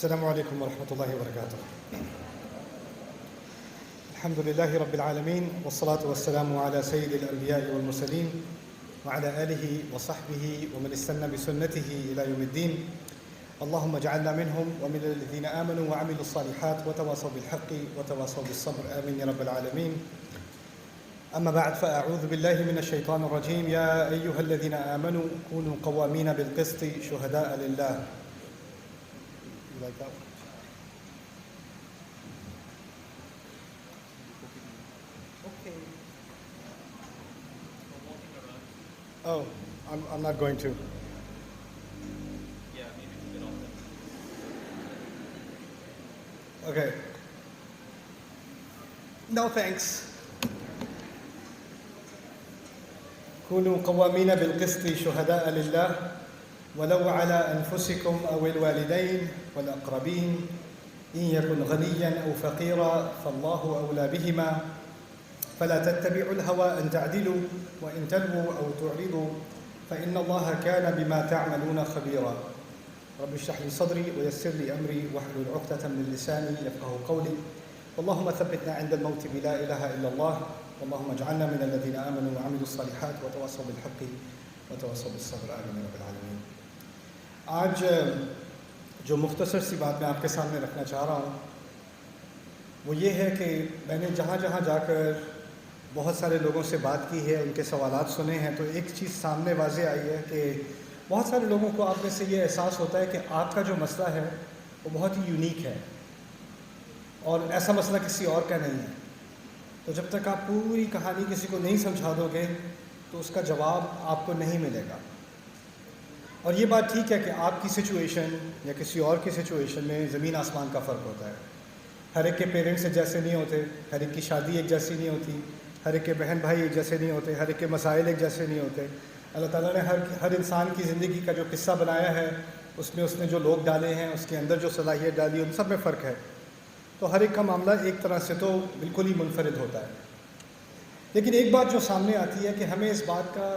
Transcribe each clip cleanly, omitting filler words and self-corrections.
السلام عليكم ورحمة الله وبركاته. الحمد لله رب العالمين والصلاة والسلام على سيد الأنبياء والمرسلين وعلى آله وصحبه ومن استنى بسنته إلى يوم الدين. اللهم اجعلنا منهم ومن الذين آمنوا وعملوا الصالحات وتواصوا بالحق وتواصوا بالصبر آمين يا رب العالمين. أما بعد فأعوذ بالله من الشيطان الرجيم. يا أيها الذين آمنوا كونوا قوامين بالقسط شهداء لله. Like that one. Okay. Oh, I'm not going to. Yeah, maybe we can all. Okay. No thanks. كونوا قوامين بالقسط شهداء لله ولو على أنفسكم أو الوالدين والأقربين إن يكن غنيا أو فقيرا فالله أولى بهما فلا تتبعوا الهوى أن تعدلوا وإن تلووا أو تعرضوا فإن الله كان بما تعملون خبيرا. رب اشرح لي صدري ويسر لي أمري واحلل عقدة من لساني يفقهوا قولي. اللهم ثبتنا عند الموت بلا إله إلا الله. اللهم اجعلنا من الذين آمنوا وعملوا الصالحات وتواصوا بالحق وتواصوا بالصبر آمين رب العالمين. آج جو مختصر سی بات میں آپ کے سامنے رکھنا چاہ رہا ہوں وہ یہ ہے کہ میں نے جہاں جہاں جا کر بہت سارے لوگوں سے بات کی ہے، ان کے سوالات سنے ہیں، تو ایک چیز سامنے واضح آئی ہے کہ بہت سارے لوگوں کو آپ میں سے یہ احساس ہوتا ہے کہ آپ کا جو مسئلہ ہے وہ بہت ہی یونیک ہے اور ایسا مسئلہ کسی اور کا نہیں ہے. تو جب تک آپ پوری کہانی کسی کو نہیں سمجھا دو گے تو اس کا جواب آپ کو نہیں ملے گا. اور یہ بات ٹھیک ہے کہ آپ کی سچویشن یا کسی اور کی سچویشن میں زمین آسمان کا فرق ہوتا ہے. ہر ایک کے پیرنٹس ایک جیسے نہیں ہوتے، ہر ایک کی شادی ایک جیسی نہیں ہوتی، ہر ایک کے بہن بھائی ایک جیسے نہیں ہوتے، ہر ایک کے مسائل ایک جیسے نہیں ہوتے. اللہ تعالیٰ نے ہر انسان کی زندگی کا جو قصہ بنایا ہے اس نے جو لوگ ڈالے ہیں، اس کے اندر جو صلاحیت ڈالی، ان سب میں فرق ہے. تو ہر ایک کا معاملہ ایک طرح سے تو بالکل ہی منفرد ہوتا ہے. لیکن ایک بات جو سامنے آتی ہے کہ ہمیں اس بات کا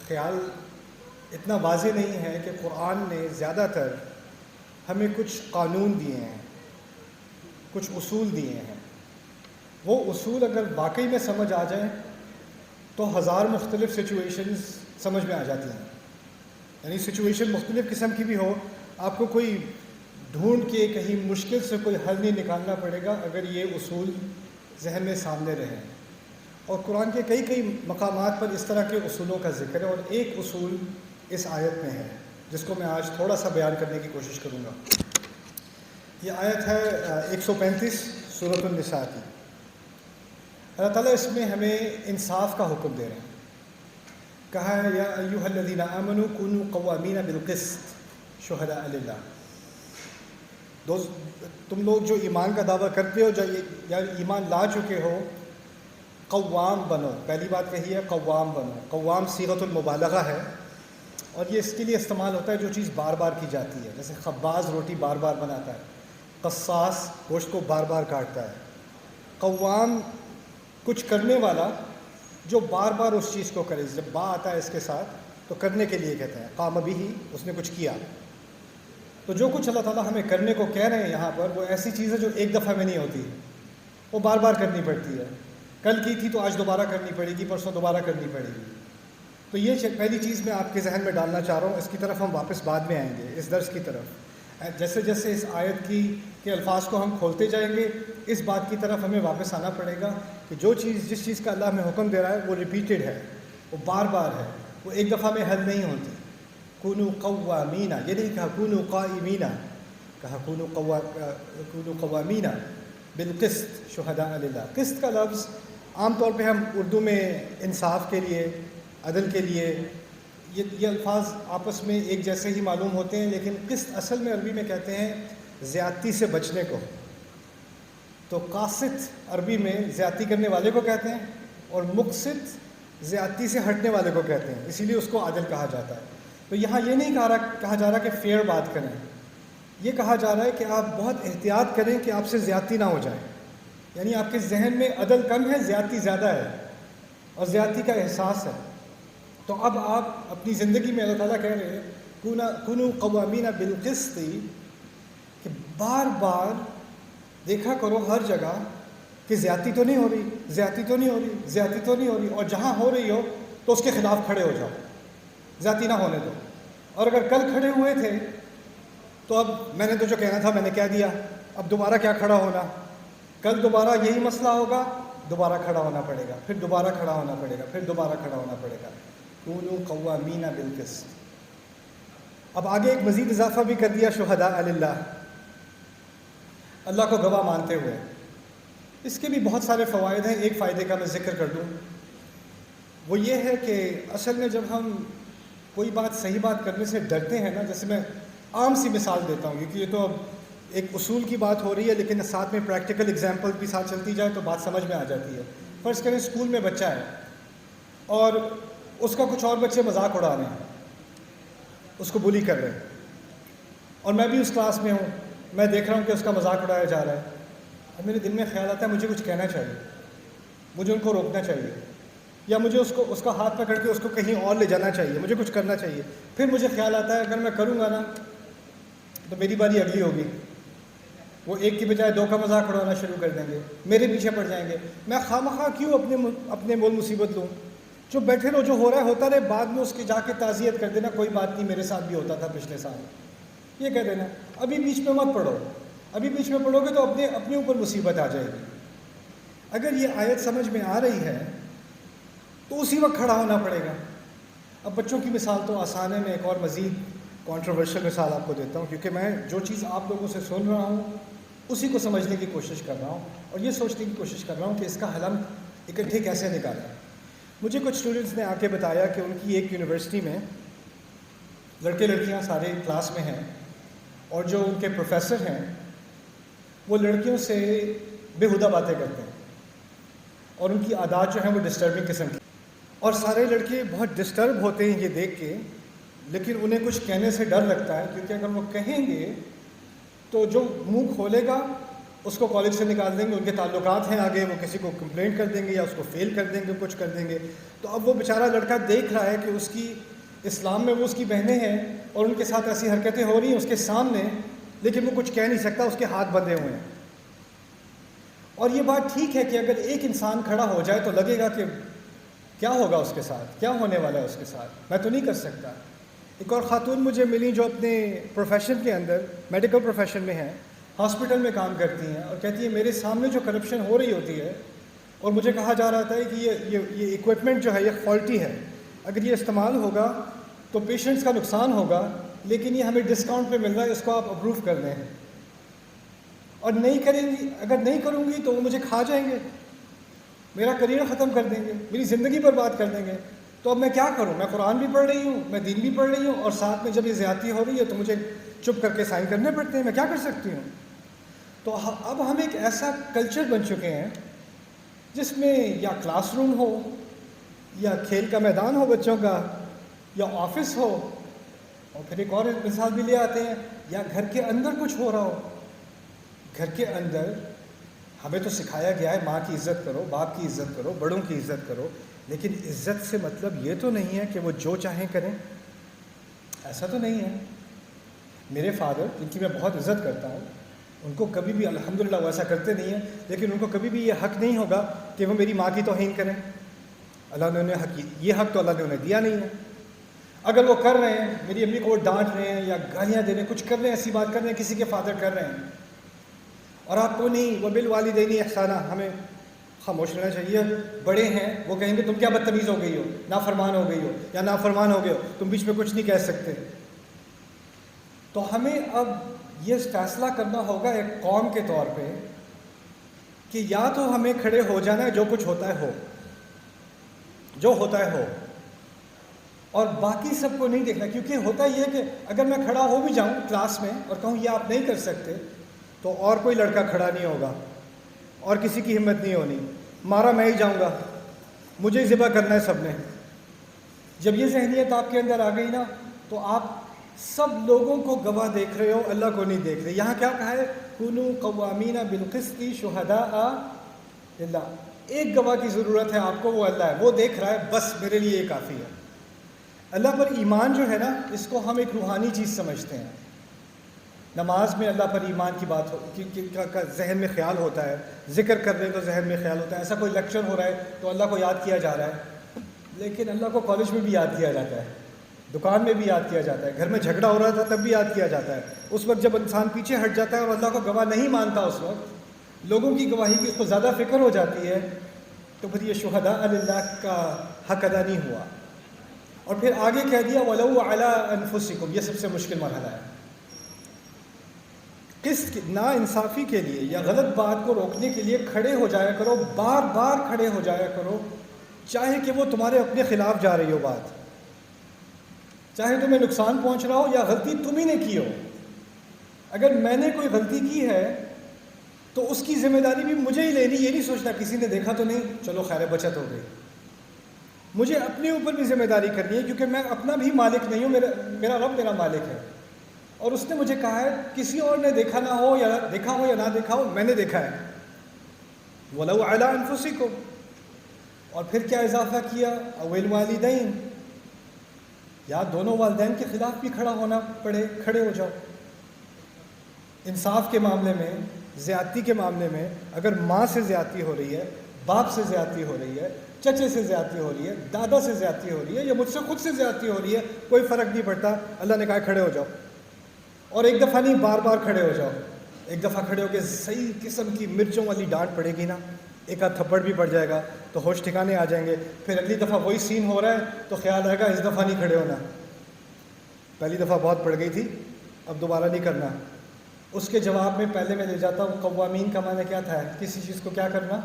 خیال اتنا واضح نہیں ہے کہ قرآن نے زیادہ تر ہمیں کچھ قانون دیے ہیں، کچھ اصول دیے ہیں. وہ اصول اگر واقعی میں سمجھ آ جائیں تو ہزار مختلف سچویشنز سمجھ میں آ جاتی ہیں. یعنی سچویشن مختلف قسم کی بھی ہو، آپ کو کوئی ڈھونڈ کے کہیں مشکل سے کوئی حل نہیں نکالنا پڑے گا اگر یہ اصول ذہن میں سامنے رہیں. اور قرآن کے کئی مقامات پر اس طرح کے اصولوں کا ذکر ہے، اور ایک اصول اس آیت میں ہے جس کو میں آج تھوڑا سا بیان کرنے کی کوشش کروں گا. یہ آیت ہے 135 سورۃ النساء کی. اللہ تعالیٰ اس میں ہمیں انصاف کا حکم دے رہے ہیں. کہا ہے یا ایھا الذین آمنوا کونوا قوامین بالقسط شہداء للہ. تم لوگ جو ایمان کا دعویٰ کرتے ہو یا ایمان لا چکے ہو، قوام بنو. پہلی بات کہی ہے قوام بنو. قوام صیغۃ المبالغہ ہے اور یہ اس کے لیے استعمال ہوتا ہے جو چیز بار بار کی جاتی ہے. جیسے خباز روٹی بار بار بناتا ہے، قصاص گوشت کو بار بار کاٹتا ہے. قوام کچھ کرنے والا جو بار بار اس چیز کو کرے. جب با آتا ہے اس کے ساتھ تو کرنے کے لیے کہتے ہیں. قام بھی اس نے کچھ کیا. تو جو کچھ اللہ تعالیٰ ہمیں کرنے کو کہہ رہے ہیں یہاں پر وہ ایسی چیز ہے جو ایک دفعہ میں نہیں ہوتی، وہ بار بار کرنی پڑتی ہے. کل کی تھی تو آج دوبارہ کرنی پڑے گی، پرسوں دوبارہ کرنی پڑے گی. تو یہ پہلی چیز میں آپ کے ذہن میں ڈالنا چاہ رہا ہوں. اس کی طرف ہم واپس بعد میں آئیں گے اس درس کی طرف. جیسے جیسے اس آیت کے الفاظ کو ہم کھولتے جائیں گے اس بات کی طرف ہمیں واپس آنا پڑے گا کہ جس چیز کا اللہ ہمیں حکم دے رہا ہے وہ ریپیٹڈ ہے، وہ بار بار ہے، وہ ایک دفعہ میں حل نہیں ہوتی. کونوا قوامین، یہ نہیں کہا کونوا قائمین، کہا کونوا قوامین بالقسط شہداء للہ. قسط کا لفظ عام طور پہ ہم اردو میں انصاف کے لیے، عدل کے لیے، یہ الفاظ آپس میں ایک جیسے ہی معلوم ہوتے ہیں، لیکن قسط اصل میں عربی میں کہتے ہیں زیادتی سے بچنے کو. تو قاسط عربی میں زیادتی کرنے والے کو کہتے ہیں اور مقسط زیادتی سے ہٹنے والے کو کہتے ہیں، اسی لیے اس کو عادل کہا جاتا ہے. تو یہاں یہ نہیں کہا جا رہا کہ فیئر بات کریں، یہ کہا جا رہا ہے کہ آپ بہت احتیاط کریں کہ آپ سے زیادتی نہ ہو جائے. یعنی آپ کے ذہن میں عدل کم ہے، زیادتی زیادہ ہے اور زیادتی کا احساس ہے. تو اب آپ اپنی زندگی میں اللہ تعالیٰ کہہ رہے ہیں کونوا قوامین بالقسط، کہ بار بار دیکھا کرو ہر جگہ کہ زیادتی تو نہیں ہو رہی، زیادتی تو نہیں ہو رہی، زیادتی تو نہیں ہو رہی، اور جہاں ہو رہی ہو تو اس کے خلاف کھڑے ہو جاؤ، زیادتی نہ ہونے دو۔ اور اگر کل کھڑے ہوئے تھے تو اب میں نے تو جو کہنا تھا میں نے کہہ دیا، اب دوبارہ کیا کھڑا ہونا؟ کل دوبارہ یہی مسئلہ ہوگا، دوبارہ کھڑا ہونا پڑے گا، پھر دوبارہ کھڑا ہونا پڑے گا، پھر دوبارہ کھڑا ہونا پڑے گا۔ کونوا قوامین بالقسط۔ اب آگے ایک مزید اضافہ بھی کر دیا، شہداء للہ، اللہ کو گواہ مانتے ہوئے۔ اس کے بھی بہت سارے فوائد ہیں، ایک فائدے کا میں ذکر کر دوں، وہ یہ ہے کہ اصل میں جب ہم کوئی بات صحیح بات کرنے سے ڈرتے ہیں نا، جیسے میں عام سی مثال دیتا ہوں کیونکہ یہ تو اب ایک اصول کی بات ہو رہی ہے، لیکن ساتھ میں پریکٹیکل اگزامپل بھی ساتھ چلتی جائے تو بات سمجھ میں آ جاتی ہے۔ فرض کریں اسکول میں بچہ ہے اور اس کا کچھ اور بچے مذاق اڑا رہے ہیں، اس کو بلی کر رہے ہیں، اور میں بھی اس کلاس میں ہوں، میں دیکھ رہا ہوں کہ اس کا مذاق اڑایا جا رہا ہے۔ اب میرے دل میں خیال آتا ہے مجھے کچھ کہنا چاہیے، مجھے ان کو روکنا چاہیے، یا مجھے اس کا ہاتھ پکڑ کے اس کو کہیں اور لے جانا چاہیے، مجھے کچھ کرنا چاہیے۔ پھر مجھے خیال آتا ہے اگر میں کروں گا نا تو میری باری اگلی ہوگی، وہ ایک کی بجائے دو کا مذاق اڑانا شروع کر دیں گے، میرے پیچھے پڑ جائیں گے۔ میں خواہ کیوں اپنے مول مصیبت لوں؟ جو بیٹھے رہو، جو ہو رہا ہے ہوتا رہے، بعد میں اس کی جا کے تعزیت کر دینا، کوئی بات نہیں، میرے ساتھ بھی ہوتا تھا پچھلے سال، یہ کہہ دینا۔ ابھی بیچ میں مت پڑھو، ابھی بیچ میں پڑھو گے تو اپنے اوپر مصیبت آ جائے گی۔ اگر یہ آیت سمجھ میں آ رہی ہے تو اسی وقت کھڑا ہونا پڑے گا۔ اب بچوں کی مثال تو آسان ہے، میں ایک اور مزید کنٹروورشل مثال آپ کو دیتا ہوں، کیونکہ میں جو چیز آپ لوگوں سے سن رہا ہوں اسی کو سمجھنے کی کوشش کر رہا ہوں، اور یہ سوچنے کی کوشش کر رہا ہوں کہ اس کا حل ہم اکٹھے کیسے نکالیں۔ مجھے کچھ اسٹوڈنٹس نے آ کے بتایا کہ ان کی ایک یونیورسٹی میں لڑکے لڑکیاں سارے کلاس میں ہیں، اور جو ان کے پروفیسر ہیں وہ لڑکیوں سے بےہودہ باتیں کرتے ہیں، اور ان کی عادات جو ہیں وہ ڈسٹربنگ قسم کی، اور سارے لڑکے بہت ڈسٹرب ہوتے ہیں یہ دیکھ کے، لیکن انہیں کچھ کہنے سے ڈر لگتا ہے، کیونکہ اگر وہ کہیں گے تو جو منہ کھولے گا اس کو کالج سے نکال دیں گے، ان کے تعلقات ہیں آگے، وہ کسی کو کمپلین کر دیں گے یا اس کو فیل کر دیں گے، کچھ کر دیں گے۔ تو اب وہ بیچارہ لڑکا دیکھ رہا ہے کہ اس کی اسلام میں وہ اس کی بہنیں ہیں اور ان کے ساتھ ایسی حرکتیں ہو رہی ہیں اس کے سامنے، لیکن وہ کچھ کہہ نہیں سکتا، اس کے ہاتھ بندھے ہوئے ہیں۔ اور یہ بات ٹھیک ہے کہ اگر ایک انسان کھڑا ہو جائے تو لگے گا کہ کیا ہوگا اس کے ساتھ، کیا ہونے والا ہے اس کے ساتھ، میں تو نہیں کر سکتا۔ ایک اور خاتون مجھے ملی جو اپنے پروفیشن کے اندر، میڈیکل پروفیشن میں ہیں، ہاسپٹل میں کام کرتی ہیں، اور کہتی ہیں میرے سامنے جو کرپشن ہو رہی ہوتی ہے، اور مجھے کہا جا رہا تھا کہ یہ ایکوپمنٹ جو ہے یہ فالٹی ہے، اگر یہ استعمال ہوگا تو پیشنٹس کا نقصان ہوگا، لیکن یہ ہمیں ڈسکاؤنٹ پہ مل رہا ہے، اس کو آپ اپروو کر دیں، اور نہیں کریں گی، اگر نہیں کروں گی تو وہ مجھے کھا جائیں گے، میرا کریئر ختم کر دیں گے، میری زندگی برباد کر دیں گے۔ تو اب میں کیا کروں؟ میں قرآن بھی پڑھ رہی ہوں، میں دین بھی پڑھ رہی ہوں، اور ساتھ میں جب یہ زیادتی ہو رہی ہے تو مجھے چپ کر کے سائن کرنے پڑتے ہیں، میں کیا کر سکتی ہوں؟ تو اب ہم ایک ایسا کلچر بن چکے ہیں جس میں یا کلاس روم ہو، یا کھیل کا میدان ہو بچوں کا، یا آفس ہو، اور پھر ایک اور مثال بھی لے آتے ہیں، یا گھر کے اندر کچھ ہو رہا ہو۔ گھر کے اندر ہمیں تو سکھایا گیا ہے ماں کی عزت کرو، باپ کی عزت کرو، بڑوں کی عزت کرو، لیکن عزت سے مطلب یہ تو نہیں ہے کہ وہ جو چاہیں کریں، ایسا تو نہیں ہے۔ میرے فادر، جن کی میں بہت عزت کرتا ہوں، ان کو کبھی بھی الحمدللہ وہ ایسا کرتے نہیں ہیں، لیکن ان کو کبھی بھی یہ حق نہیں ہوگا کہ وہ میری ماں کی توہین کریں۔ اللہ نے انہیں حق، یہ حق تو اللہ نے انہیں دیا نہیں ہے۔ اگر وہ کر رہے ہیں، میری امی کو وہ ڈانٹ رہے ہیں یا گالیاں دے رہے ہیں، کچھ کر رہے ہیں، ایسی بات کر رہے ہیں، کسی کے فادر کر رہے ہیں، اور آپ کو نہیں، وبالوالدین احسانا، ہمیں خاموش رہنا چاہیے۔ بڑے ہیں، وہ کہیں گے تم کیا بدتمیز ہو گئی ہو، نافرمان ہو گئی ہو، یا نافرمان ہو گئے ہو، تم بیچ میں کچھ نہیں کہہ سکتے۔ تو ہمیں اب یہ فیصلہ کرنا ہوگا ایک قوم کے طور پہ کہ یا تو ہمیں کھڑے ہو جانا ہے، جو کچھ ہوتا ہے ہو، جو ہوتا ہے ہو، اور باقی سب کو نہیں دیکھنا، کیونکہ ہوتا یہ ہے کہ اگر میں کھڑا ہو بھی جاؤں کلاس میں اور کہوں یہ آپ نہیں کر سکتے، تو اور کوئی لڑکا کھڑا نہیں ہوگا، اور کسی کی ہمت نہیں ہونی، مارا میں ہی جاؤں گا، مجھے ہی ذبح کرنا ہے سب نے۔ جب یہ ذہنیت آپ کے اندر آ گئی نا، تو آپ سب لوگوں کو گواہ دیکھ رہے ہو، اللہ کو نہیں دیکھ رہے۔ یہاں کیا کہا ہے؟ کونوا قوامین بالقسط شہداء للہ۔ ایک گواہ کی ضرورت ہے آپ کو، وہ اللہ ہے، وہ دیکھ رہا ہے، بس میرے لیے یہ کافی ہے۔ اللہ پر ایمان جو ہے نا، اس کو ہم ایک روحانی چیز سمجھتے ہیں، نماز میں اللہ پر ایمان کی بات کا ذہن میں خیال ہوتا ہے، ذکر کر رہے تو ذہن میں خیال ہوتا ہے، ایسا کوئی لیکچر ہو رہا ہے تو اللہ کو یاد کیا جا رہا ہے، لیکن اللہ کو کالج میں بھی یاد کیا جاتا ہے، دکان میں بھی یاد کیا جاتا ہے، گھر میں جھگڑا ہو رہا تھا تب بھی یاد کیا جاتا ہے۔ اس وقت جب انسان پیچھے ہٹ جاتا ہے اور اللہ کو گواہ نہیں مانتا، اس وقت لوگوں کی گواہی کی اس کو زیادہ فکر ہو جاتی ہے، تو پھر یہ شہداء للہ کا حق ادا نہیں ہوا۔ اور پھر آگے کہہ دیا وَلَوْ عَلَىٰ أَنفُسِكُمْ، یہ سب سے مشکل مرحلہ ہے۔ قسط نا انصافی کے لیے یا غلط بات کو روکنے کے لیے کھڑے ہو جایا کرو، بار بار کھڑے ہو جایا کرو، چاہے کہ وہ تمہارے اپنے خلاف جا رہی ہو بات، چاہے تمہیں نقصان پہنچ رہا ہو یا غلطی تم ہی نے کی ہو۔ اگر میں نے کوئی غلطی کی ہے تو اس کی ذمہ داری بھی مجھے ہی لینی، یہ نہیں سوچنا کسی نے دیکھا تو نہیں، چلو خیر بچت ہو گئی۔ مجھے اپنے اوپر بھی ذمہ داری کرنی ہے، کیونکہ میں اپنا بھی مالک نہیں ہوں، میرا رب میرا مالک ہے، اور اس نے مجھے کہا ہے کسی اور نے دیکھا نہ ہو یا دیکھا ہو یا نہ دیکھا ہو، میں نے دیکھا ہے۔ وَلَوْ عَلَىٰ أَنفُسِكُمْ، اور پھر کیا اضافہ کیا أَوِ الْوَالِدَيْنِ، یا دونوں والدین کے خلاف بھی کھڑا ہونا پڑے، کھڑے ہو جاؤ۔ انصاف کے معاملے میں، زیادتی کے معاملے میں اگر ماں سے زیادتی ہو رہی ہے، باپ سے زیادتی ہو رہی ہے، چچے سے زیادتی ہو رہی ہے، دادا سے زیادتی ہو رہی ہے، یا مجھ سے خود سے زیادتی ہو رہی ہے، کوئی فرق نہیں پڑتا، اللہ نے کہا کھڑے ہو جاؤ، اور ایک دفعہ نہیں بار بار کھڑے ہو جاؤ۔ ایک دفعہ کھڑے ہو کے صحیح قسم کی مرچوں والی ڈانٹ پڑے گی نا، ایک آدھ تھپڑ بھی پڑ جائے گا تو ہوش ٹھکانے آ جائیں گے، پھر اگلی دفعہ وہی سین ہو رہا ہے تو خیال آئے گا اس دفعہ نہیں کھڑے ہونا، پہلی دفعہ بہت پڑ گئی تھی اب دوبارہ نہیں کرنا۔ اس کے جواب میں پہلے میں لے جاتا ہوں قوامین کا معنی کیا تھا؟ کسی چیز کو کیا کرنا؟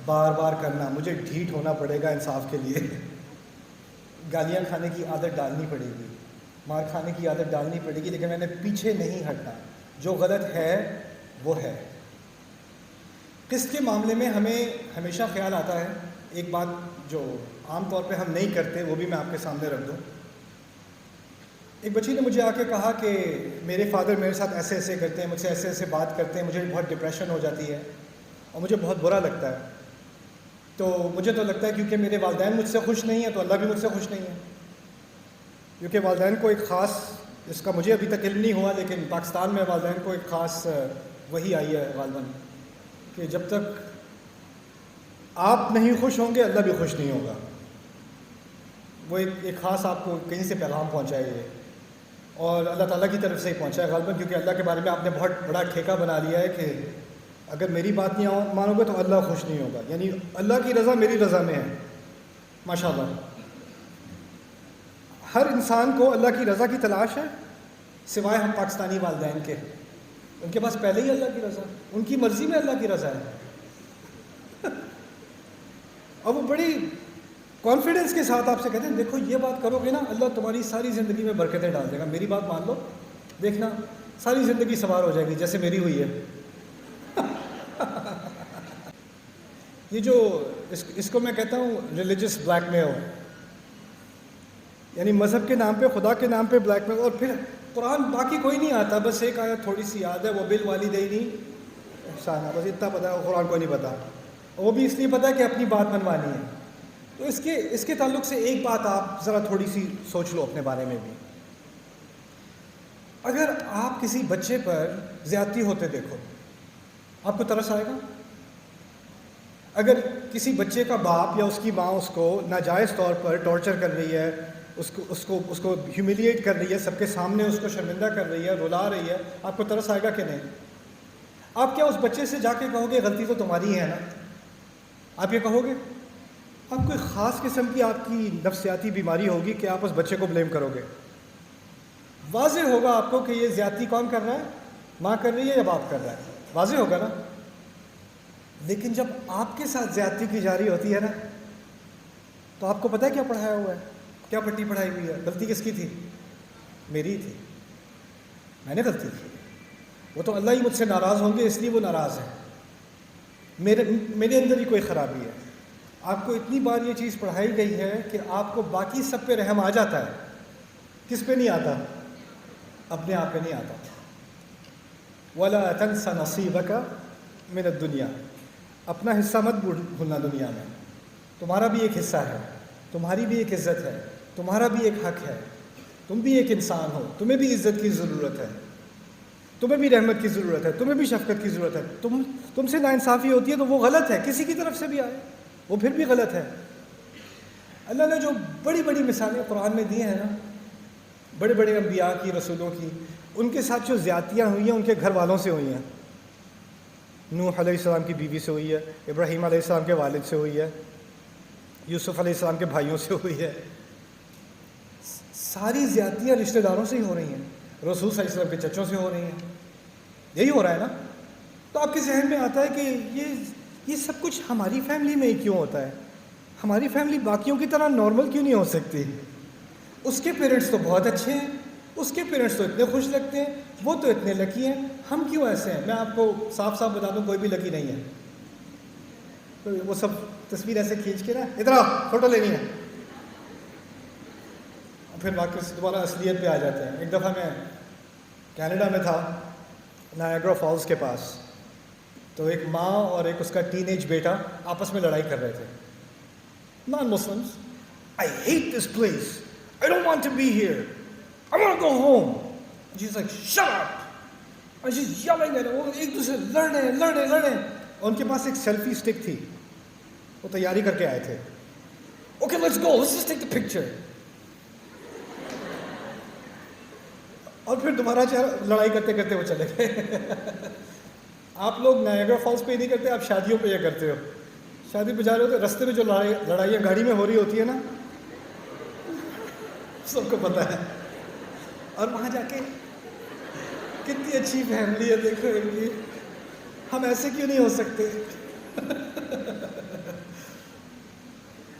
بار بار کرنا۔ مجھے ڈھیٹ ہونا پڑے گا انصاف کے لیے، گالیاں کھانے کی عادت ڈالنی پڑے گی، مار کھانے کی عادت ڈالنی پڑے گی، لیکن میں نے پیچھے نہیں ہٹنا، جو غلط ہے وہ ہے۔ قسط کے معاملے میں ہمیں ہمیشہ خیال آتا ہے، ایک بات جو عام طور پہ ہم نہیں کرتے وہ بھی میں آپ کے سامنے رکھ دوں۔ ایک بچی نے مجھے آ کے کہا کہ میرے فادر میرے ساتھ ایسے ایسے کرتے ہیں، مجھ سے ایسے ایسے بات کرتے ہیں، مجھے بہت ڈپریشن ہو جاتی ہے اور مجھے بہت برا لگتا ہے۔ تو مجھے تو لگتا ہے کیونکہ میرے والدین مجھ سے خوش نہیں ہیں تو اللہ بھی مجھ سے خوش نہیں ہے، کیونکہ والدین کو ایک خاص، اس کا مجھے ابھی تک علم نہیں ہوا، لیکن پاکستان میں والدین کو ایک خاص وہی آئی ہے غالباً کہ جب تک آپ نہیں خوش ہوں گے اللہ بھی خوش نہیں ہوگا۔ وہ ایک خاص آپ کو کہیں سے پیغام پہنچائے گے، اور اللہ تعالیٰ کی طرف سے ہی پہنچا ہے غالباً، کیونکہ اللہ کے بارے میں آپ نے بہت بڑا ٹھیکہ بنا لیا ہے کہ اگر میری بات نہیں مانو گے تو اللہ خوش نہیں ہوگا، یعنی اللہ کی رضا میری رضا میں ہے۔ ماشاءاللہ، ہر انسان کو اللہ کی رضا کی تلاش ہے سوائے ہم پاکستانی والدین کے، ان کے پاس پہلے ہی اللہ کی رضا، ان کی مرضی میں اللہ کی رضا ہے، اور وہ بڑی کانفیڈنس کے ساتھ آپ سے کہتے ہیں دیکھو یہ بات کرو گے نا اللہ تمہاری ساری زندگی میں برکتیں ڈال دے گا، میری بات مان لو، دیکھنا ساری زندگی سوار ہو جائے گی جیسے میری ہوئی ہے۔ یہ جو اس کو میں کہتا ہوں ریلیجس بلیک میل، یعنی مذہب کے نام پہ، خدا کے نام پہ بلیک میل، اور پھر قرآن باقی کوئی نہیں آتا، بس ایک آیت تھوڑی سی یاد ہے، وہ بالوالدین احسانا، بس اتنا پتہ ہے، قرآن کو نہیں پتا، وہ بھی اس لیے پتا کہ اپنی بات منوانی ہے۔ تو اس کے تعلق سے ایک بات آپ ذرا تھوڑی سی سوچ لو اپنے بارے میں بھی، اگر آپ کسی بچے پر زیادتی ہوتے دیکھو آپ کو ترس آئے گا؟ اگر کسی بچے کا باپ یا اس کی ماں اس کو ناجائز طور پر ٹارچر کر رہی ہے، اس کو ہیوملیٹ کر رہی ہے، سب کے سامنے اس کو شرمندہ کر رہی ہے، رلا رہی ہے، آپ کو ترس آئے گا کہ نہیں؟ آپ کیا اس بچے سے جا کے کہو گے غلطی تو تمہاری ہے نا؟ آپ یہ کہو گے؟ آپ کوئی خاص قسم کی آپ کی نفسیاتی بیماری ہوگی کہ آپ اس بچے کو بلیم کرو گے۔ واضح ہوگا آپ کو کہ یہ زیادتی کون کر رہا ہے، ماں کر رہی ہے یا باپ کر رہا ہے، واضح ہوگا نا۔ لیکن جب آپ کے ساتھ زیادتی کی جاری ہوتی ہے نا تو آپ کو پتہ ہے کیا پڑھایا ہوا ہے، کیا پٹی پڑھائی ہوئی ہے؟ غلطی کس کی تھی؟ میری تھی، میں نے غلطی کی، وہ تو اللہ ہی مجھ سے ناراض ہوں گے اس لیے وہ ناراض ہے، میرے اندر ہی کوئی خرابی ہے۔ آپ کو اتنی بار یہ چیز پڑھائی گئی ہے کہ آپ کو باقی سب پہ رحم آ جاتا ہے، کس پہ نہیں آتا؟ اپنے آپ پہ نہیں آتا۔ وَلَا تَنْسَ نَصِيبَكَ مِنَ الدُّنْيَا، اپنا حصہ مت بھولنا دنیا میں، تمہارا بھی ایک حصہ ہے، تمہاری بھی ایک عزت ہے، تمہارا بھی ایک حق ہے، تم بھی ایک انسان ہو، تمہیں بھی عزت کی ضرورت ہے۔ تمہیں بھی رحمت کی ضرورت ہے، تمہیں بھی شفقت کی ضرورت ہے. تم سے ناانصافی ہوتی ہے تو وہ غلط ہے، کسی کی طرف سے بھی آئے وہ پھر بھی غلط ہے. اللہ نے جو بڑی بڑی مثالیں قرآن میں دی ہیں نا، بڑے بڑے انبیاء کی، رسولوں کی، ان کے ساتھ جو زیادتیاں ہوئی ہیں ان کے گھر والوں سے ہوئی ہیں. نوح علیہ السلام کی بیوی سے ہوئی ہے، ابراہیم علیہ السلام کے والد سے ہوئی ہے، یوسف علیہ السلام کے بھائیوں سے ہوئی ہے. ساری زیادتیاں رشتہ داروں سے ہی ہو رہی ہیں، رسول صلی اللہ علیہ وسلم کے چچوں سے ہو رہی ہیں. یہی ہو رہا ہے نا. تو آپ کے ذہن میں آتا ہے کہ یہ سب کچھ ہماری فیملی میں ہی کیوں ہوتا ہے؟ ہماری فیملی باقیوں کی طرح نارمل کیوں نہیں ہو سکتی؟ اس کے پیرنٹس تو بہت اچھے ہیں، اس کے پیرنٹس تو اتنے خوش لگتے ہیں، وہ تو اتنے لکی ہیں، ہم کیوں ایسے ہیں؟ میں آپ کو صاف صاف بتا دوں، کوئی بھی لکی نہیں ہے. تو وہ سب تصویر ایسے کھینچ کے نا، ادھر آؤ فوٹو لینی ہے، پھر واپس دوبارہ اصلیت پہ آ جاتے ہیں. ایک دفعہ میں کینیڈا میں تھا، نایاگرا فالز کے پاس. تو ایک ماں اور ایک اس کا ٹین ایج بیٹا آپس میں لڑائی کر رہے تھے. Non Muslims. I hate this place. I don't want to be here. I want to go home. And she's like, shut up. And she's yelling at him. ایک دوسرے لڑے. اور ان کے پاس ایک سیلفی اسٹک تھی، وہ تیاری کر کے آئے تھے. Okay, let's go. Let's just take the picture. اور پھر دوبارہ لڑائی کرتے کرتے وہ چلے گئے. آپ لوگ نایاگرا فالز پہ ہی نہیں کرتے، آپ شادیوں پہ یہ کرتے ہو. شادی پہ جا رہے ہوتے، رستے میں جو لڑائیاں گاڑی میں ہو رہی ہوتی ہے نا، سب کو پتہ ہے. اور وہاں جا کے کتنی اچھی فیملی ہے، دیکھو ان کی، ہم ایسے کیوں نہیں ہو سکتے؟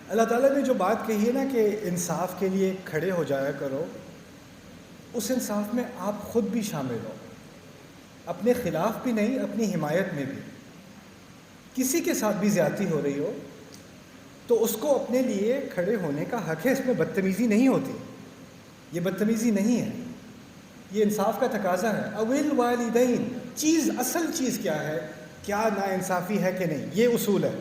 اللہ تعالیٰ نے جو بات کہی ہے نا کہ انصاف کے لیے کھڑے ہو جایا کرو، اس انصاف میں آپ خود بھی شامل ہو، اپنے خلاف بھی نہیں، اپنی حمایت میں بھی. کسی کے ساتھ بھی زیادتی ہو رہی ہو تو اس کو اپنے لیے کھڑے ہونے کا حق ہے. اس میں بدتمیزی نہیں ہوتی، یہ بدتمیزی نہیں ہے، یہ انصاف کا تقاضا ہے. اویل والدین، اصل چیز کیا ہے؟ کیا ناانصافی ہے کہ نہیں؟ یہ اصول ہے.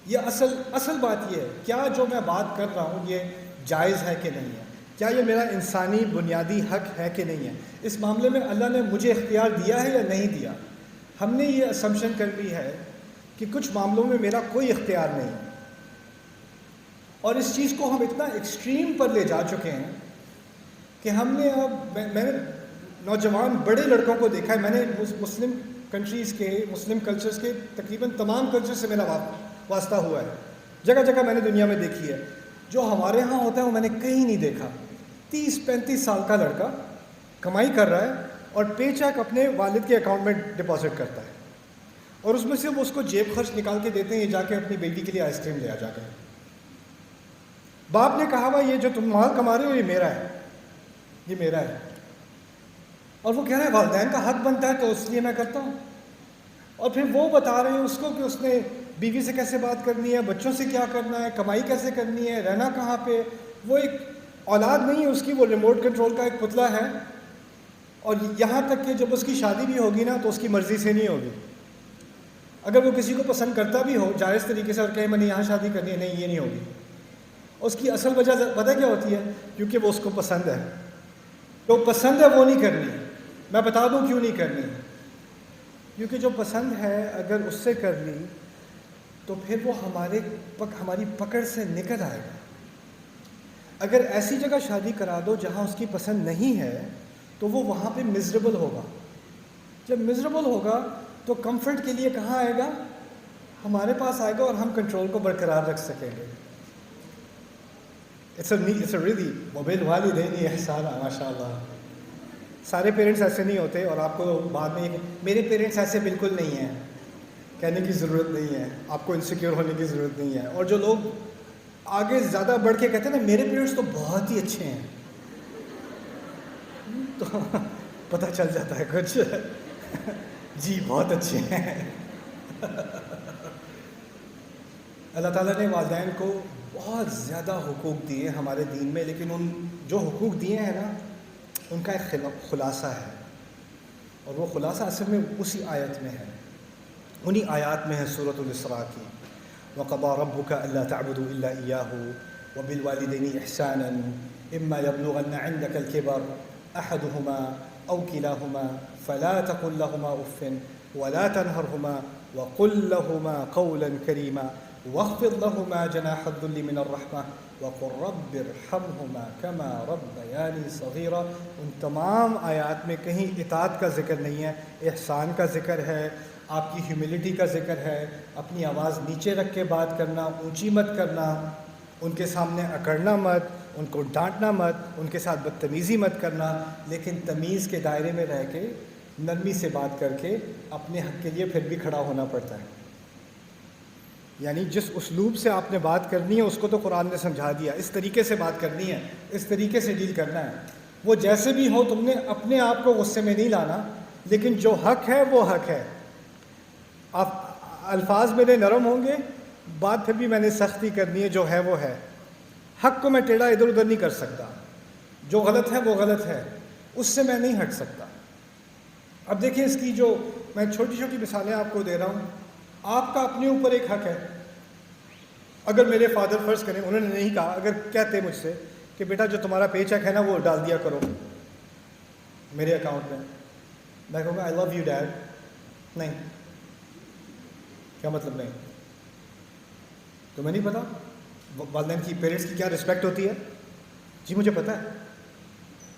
یہ اصل بات یہ ہے، کیا جو میں بات کر رہا ہوں یہ جائز ہے کہ نہیں ہے؟ کیا یہ میرا انسانی بنیادی حق ہے کہ نہیں ہے؟ اس معاملے میں اللہ نے مجھے اختیار دیا ہے یا نہیں دیا؟ ہم نے یہ اسمپشن کر لی ہے کہ کچھ معاملوں میں میرا کوئی اختیار نہیں ہے، اور اس چیز کو ہم اتنا ایکسٹریم پر لے جا چکے ہیں کہ ہم نے میں نے نوجوان بڑے لڑکوں کو دیکھا ہے. میں نے مسلم کنٹریز کے، مسلم کلچرز کے تقریباً تمام کلچر سے میرا واسطہ ہوا ہے، جگہ جگہ میں نے دنیا میں دیکھی ہے. جو ہمارے ہاں ہوتا ہے وہ میں نے کہیں نہیں دیکھا. 30-35 سال کا لڑکا کمائی کر رہا ہے اور پے چیک اپنے والد کے اکاؤنٹ میں ڈپازٹ کرتا ہے، اور اس میں سے وہ اس کو جیب خرچ نکال کے دیتے ہیں، یہ جا کے اپنی بیٹی کے لیے آئس کریم لے آ جا کے. باپ نے کہا ہوا یہ جو تم مال کما رہے ہو یہ میرا ہے، یہ میرا ہے. اور وہ کہہ رہے ہیں والدین کا حق بنتا ہے تو اس لیے میں کرتا ہوں. اور پھر وہ بتا رہے ہیں اس کو کہ اس نے بیوی سے کیسے بات کرنی ہے، بچوں سے کیا کرنا ہے، کمائی کیسے کرنی ہے، رہنا کہاں پہ. وہ ایک اولاد نہیں ہے اس کی، وہ ریموٹ کنٹرول کا ایک پتلا ہے. اور یہاں تک کہ جب اس کی شادی بھی ہوگی نا تو اس کی مرضی سے نہیں ہوگی. اگر وہ کسی کو پسند کرتا بھی ہو جائز طریقے سے اور کہے میں نے یہاں شادی کرنی ہے، نہیں یہ نہیں ہوگی. اس کی اصل وجہ پتہ کیا ہوتی ہے؟ کیونکہ وہ اس کو پسند ہے. جو پسند ہے وہ نہیں کرنی. میں بتا دوں کیوں نہیں کرنی. کیونکہ جو پسند ہے اگر اس سے کر لی تو پھر وہ ہماری پکڑ سے نکل آئے گا. اگر ایسی جگہ شادی کرا دو جہاں اس کی پسند نہیں ہے تو وہ وہاں پہ مزریبل ہوگا. جب مزریبل ہوگا تو کمفرٹ کے لیے کہاں آئے گا؟ ہمارے پاس آئے گا اور ہم کنٹرول کو برقرار رکھ سکیں گے. It's a really وبالوالدین احسانا، ماشاء اللہ. سارے پیرنٹس ایسے نہیں ہوتے، اور آپ کو بعد میں میرے پیرنٹس ایسے بالکل نہیں ہیں کہنے کی ضرورت نہیں ہے، آپ کو انسیکیور ہونے کی ضرورت نہیں ہے. اور جو لوگ آگے زیادہ بڑھ کے کہتے ہیں نا میرے پیرنٹس تو بہت ہی اچھے ہیں، تو پتہ چل جاتا ہے کچھ. جی بہت اچھے ہیں. اللہ تعالیٰ نے والدین کو بہت زیادہ حقوق دیے ہمارے دین میں، لیکن ان جو حقوق دیے ہیں نا ان کا ایک خلاصہ ہے، اور وہ خلاصہ اصل میں اسی آیت میں ہے، انہی آیات میں ہے سورۃ الاسراء کی. وَقَضَىٰ رَبُّكَ أَلَّا تَعْبُدُوا إِلَّا إِيَّاهُ وَبِالْوَالِدَيْنِ إِحْسَانًا إِمَّا يَبْلُغَنَّ عِندَكَ الْكِبَرَ أَحَدُهُمَا أَوْ كِلَاهُمَا فلا تقل لهما اف ولا تنهرهما وقل لهما قولا كريما واخفض لهما جناح الذل من الرحمة وقل رب ارحمهما كما ربياني صغيرا. ان تمام آیات میں کہیں اطاعت کا ذکر نہیں ہے، احسان کا ذکر ہے، آپ کی ہیوملٹی کا ذکر ہے، اپنی آواز نیچے رکھ کے بات کرنا، اونچی مت کرنا، ان کے سامنے اکڑنا مت، ان کو ڈانٹنا مت، ان کے ساتھ بدتمیزی مت کرنا، لیکن تمیز کے دائرے میں رہ کے نرمی سے بات کر کے اپنے حق کے لیے پھر بھی کھڑا ہونا پڑتا ہے. یعنی جس اسلوب سے آپ نے بات کرنی ہے اس کو تو قرآن نے سمجھا دیا، اس طریقے سے بات کرنی ہے، اس طریقے سے ڈیل کرنا ہے. وہ جیسے بھی ہو تم نے اپنے آپ کو غصے میں نہیں لانا، لیکن جو حق ہے وہ حق ہے. آپ الفاظ میرے نرم ہوں گے، بات پھر بھی میں نے سختی کرنی ہے، جو ہے وہ ہے. حق کو میں ٹیڑھا ادھر ادھر نہیں کر سکتا، جو غلط ہے وہ غلط ہے، اس سے میں نہیں ہٹ سکتا. اب دیکھیں اس کی جو میں چھوٹی چھوٹی مثالیں آپ کو دے رہا ہوں. آپ کا اپنے اوپر ایک حق ہے. اگر میرے فادر فرض کریں، انہوں نے نہیں کہا، اگر کہتے مجھ سے کہ بیٹا جو تمہارا پے چیک ہے نا وہ ڈال دیا کرو میرے اکاؤنٹ میں کہوں گا آئی لو یو ڈیڈ. نہیں. کیا مطلب نہیں؟ تمہیں نہیں پتا والدین کی، پیرنٹس کی کیا رسپیکٹ ہوتی ہے؟ جی مجھے پتا ہے،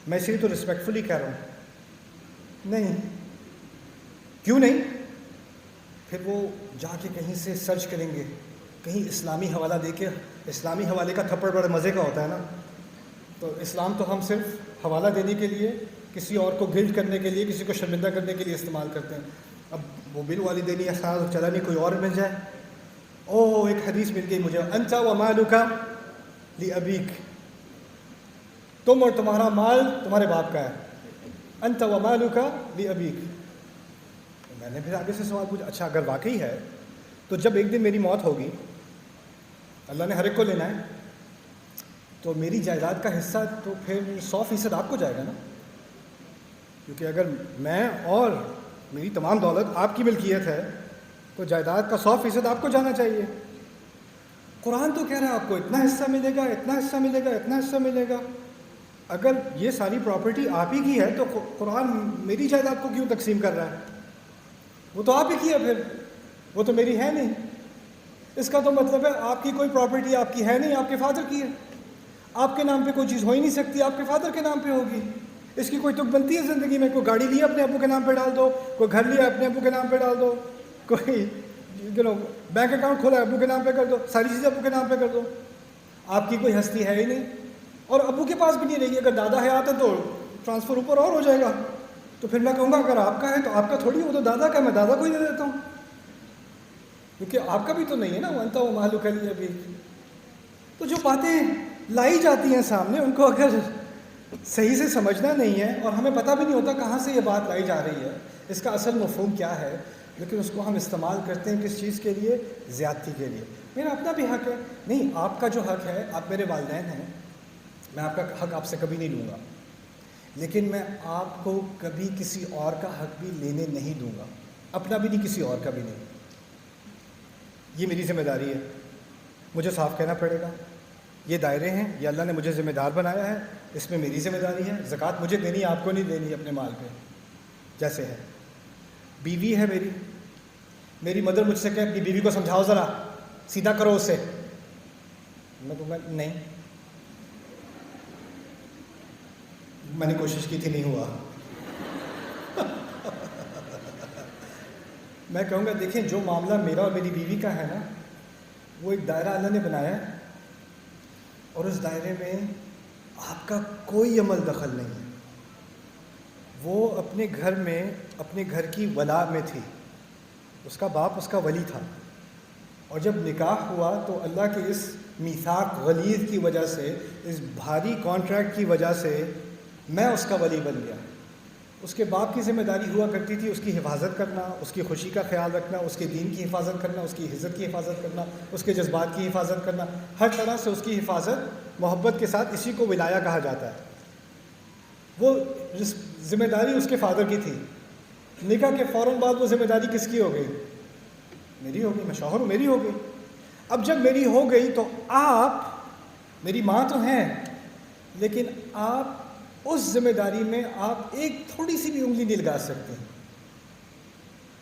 میں اسی لیے تو رسپیکٹفلی کہہ رہا ہوں. نہیں. کیوں نہیں؟ پھر وہ جا کے کہیں سے سرچ کریں گے، کہیں اسلامی حوالہ دے کے. اسلامی حوالے کا تھپڑ بڑے مزے کا ہوتا ہے نا. تو اسلام تو ہم صرف حوالہ دینے کے لیے، کسی اور کو گلٹ کرنے کے لیے، کسی کو شرمندہ کرنے کے لیے استعمال کرتے ہیں. اب وہ بالوالدین احسان چلا نہیں، کوئی اور مل جائے. او ایک حدیث مل گئی مجھے، انت ومالک لابیک، تم اور تمہارا مال تمہارے باپ کا ہے. انت ومالک لابیک. میں نے پھر آگے سے سوال پوچھا، اچھا اگر واقعی ہے تو جب ایک دن میری موت ہوگی، اللہ نے ہر ایک کو لینا ہے، تو میری جائیداد کا حصہ تو پھر 100% آپ کو جائے گا نا. کیونکہ اگر میں اور میری تمام دولت آپ کی ملکیت ہے تو جائیداد کا 100% آپ کو جانا چاہیے. قرآن تو کہہ رہا ہے آپ کو اتنا حصہ ملے گا، اتنا حصہ ملے گا، اتنا حصہ ملے گا. اگر یہ ساری پراپرٹی آپ ہی کی ہے تو قرآن میری جائیداد کو کیوں تقسیم کر رہا ہے؟ وہ تو آپ ہی کی ہے، پھر وہ تو میری ہے نہیں. اس کا تو مطلب ہے آپ کی کوئی پراپرٹی آپ کی ہے نہیں، آپ کے فادر کی ہے. آپ کے نام پہ کوئی چیز ہو ہی نہیں سکتی، آپ کے فادر کے نام پہ ہوگی. اس کی کوئی تک بنتی ہے زندگی میں؟ کوئی گاڑی لی اپنے ابو کے نام پہ ڈال دو، کوئی گھر لیا اپنے ابو کے نام پہ ڈال دو، کوئی بینک اکاؤنٹ کھولا ابو کے نام پہ کر دو، ساری چیزیں ابو کے نام پہ کر دو. آپ کی کوئی ہستی ہے ہی نہیں، اور ابو کے پاس بھی نہیں رہی. اگر دادا حیات ہے تو ٹرانسفر اوپر اور ہو جائے گا. تو پھر میں کہوں گا اگر آپ کا ہے تو آپ کا تھوڑی، وہ تو دادا کا، میں دادا کو ہی دے دیتا ہوں، کیونکہ آپ کا بھی تو نہیں ہے نا. وہ انتا وہ مالک علی ابھی. تو جو باتیں لائی جاتی ہیں سامنے، ان کو اگر صحیح سے سمجھنا نہیں ہے، اور ہمیں پتہ بھی نہیں ہوتا کہاں سے یہ بات لائی جا رہی ہے، اس کا اصل مفہوم کیا ہے، لیکن اس کو ہم استعمال کرتے ہیں کس چیز کے لیے؟ زیادتی کے لیے. میرا اپنا بھی حق ہے. نہیں، آپ کا جو حق ہے، آپ میرے والدین ہیں، میں آپ کا حق آپ سے کبھی نہیں لوں گا، لیکن میں آپ کو کبھی کسی اور کا حق بھی لینے نہیں دوں گا، اپنا بھی نہیں، کسی اور کا بھی نہیں. یہ میری ذمہ داری ہے، مجھے صاف کہنا پڑے گا. یہ دائرے ہیں، یہ اللہ نے مجھے ذمہ دار بنایا ہے، اس میں میری ذمہ داری ہے. زکوٰۃ مجھے دینی ہے، آپ کو نہیں دینی اپنے مال پہ جیسے ہے. بیوی ہے میری مدر مجھ سے کہے اپنی بیوی کو سمجھاؤ ذرا، سیدھا کرو اسے. میں کہوں گا نہیں، میں نے کوشش کی تھی، نہیں ہوا. میں کہوں گا دیکھیں جو معاملہ میرا اور میری بیوی کا ہے نا، وہ ایک دائرہ اللہ نے بنایا ہے، اور اس دائرے میں آپ کا کوئی عمل دخل نہیں ہے. وہ اپنے گھر میں، اپنے گھر کی ولا میں تھی، اس کا باپ اس کا ولی تھا، اور جب نکاح ہوا تو اللہ کے اس میثاق غلیظ کی وجہ سے، اس بھاری کانٹریکٹ کی وجہ سے میں اس کا ولی بن گیا. اس کے باپ کی ذمہ داری ہوا کرتی تھی اس کی حفاظت کرنا، اس کی خوشی کا خیال رکھنا، اس کے دین کی حفاظت کرنا، اس کی عزت کی حفاظت کرنا، اس کے جذبات کی حفاظت کرنا، ہر طرح سے اس کی حفاظت محبت کے ساتھ. اسی کو ولایا کہا جاتا ہے. وہ ذمہ داری اس کے فادر کی تھی. نکاح کے فوراً بعد وہ ذمہ داری کس کی ہو گئی؟ میری ہو گئی. میں شوہر ہوں، میری ہو گئی. اب جب میری ہو گئی تو آپ میری ماں تو ہیں، لیکن آپ اس ذمہ داری میں آپ ایک تھوڑی سی بھی انگلی نہیں لگا سکتے.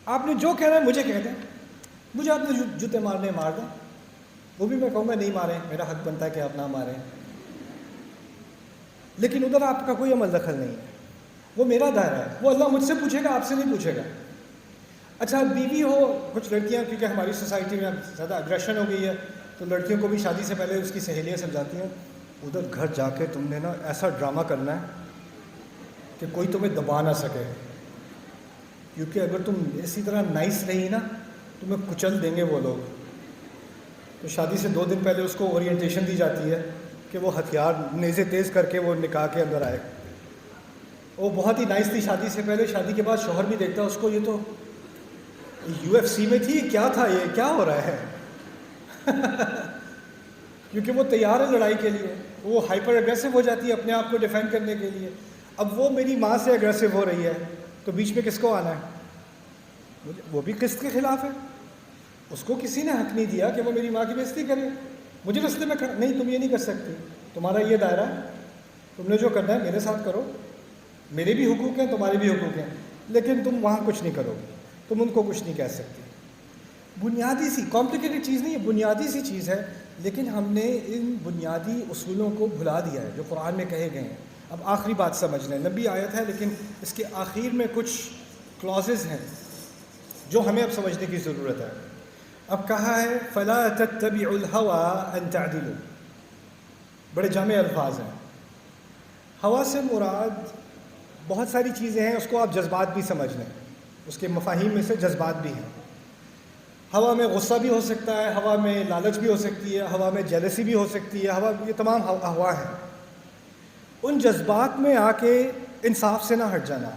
آپ نے جو کہنا ہے مجھے کہہ دیں, مجھے آپ نے جوتے مارنے مار دیں, وہ بھی میں کہوں گا نہیں ماریں, میرا حق بنتا ہے کہ آپ نہ ماریں, لیکن ادھر آپ کا کوئی عمل دخل نہیں ہے, وہ میرا دائرہ ہے, وہ اللہ مجھ سے پوچھے گا, آپ سے نہیں پوچھے گا. اچھا بیوی ہو, کچھ لڑکیاں کیونکہ ہماری سوسائٹی میں اب زیادہ اگریشن ہو گئی ہے تو لڑکیوں کو بھی شادی سے پہلے اس کی سہیلیاں سمجھاتی ہیں ادھر گھر جا کے تم نے نا ایسا ڈرامہ کرنا ہے کہ کوئی تمہیں دبا نہ سکے, کیونکہ اگر تم اسی طرح نائس رہی نا تمہیں کچل دیں گے وہ لوگ. تو شادی سے 2 دن پہلے اس کو اورینٹیشن دی جاتی ہے کہ وہ ہتھیار نیزے تیز کر کے وہ نکاح کے اندر آئے. وہ بہت ہی نائس تھی شادی سے پہلے, شادی کے بعد شوہر بھی دیکھتا اس کو, یہ تو UFC میں تھی, کیا تھا یہ, کیا ہو رہا ہے کیونکہ وہ تیار ہے لڑائی کے لیے, وہ ہائپر اگریسو ہو جاتی ہے اپنے آپ کو ڈیفینڈ کرنے کے لیے. اب وہ میری ماں سے اگریسو ہو رہی ہے تو بیچ میں کس کو آنا ہے؟ وہ بھی قسط کے خلاف ہے, اس کو کسی نے حق نہیں دیا کہ وہ میری ماں کی بےزتی کرے. مجھے رستے میں نہیں, تم یہ نہیں کر سکتی, تمہارا یہ دائرہ ہے, تم نے جو کرنا ہے میرے ساتھ کرو, میرے بھی حقوق ہیں تمہارے بھی حقوق ہیں, لیکن تم وہاں کچھ نہیں کرو گے, تم ان کو کچھ نہیں کہہ سکتی. بنیادی سی کمپلیکیٹڈ چیز نہیں ہے, بنیادی سی چیز ہے, لیکن ہم نے ان بنیادی اصولوں کو بھلا دیا ہے جو قرآن میں کہے گئے ہیں. اب آخری بات سمجھ لیں, لمبی آیت ہے لیکن اس کے آخر میں کچھ کلازز ہیں جو ہمیں اب سمجھنے کی ضرورت ہے. اب کہا ہے فَلَا تَتَّبِعُوا الْهَوَىٰ أَن تَعْدِلُوا, بڑے جامع الفاظ ہیں. ہوا سے مراد بہت ساری چیزیں ہیں, اس کو آپ جذبات بھی سمجھ لیں, اس کے مفاہیم میں سے جذبات بھی ہیں. ہوا میں غصہ بھی ہو سکتا ہے, ہوا میں لالچ بھی ہو سکتی ہے, ہوا میں جیلسی بھی ہو سکتی ہے, ہوا, یہ تمام ہوا ہیں. ان جذبات میں آ کے انصاف سے نہ ہٹ جانا.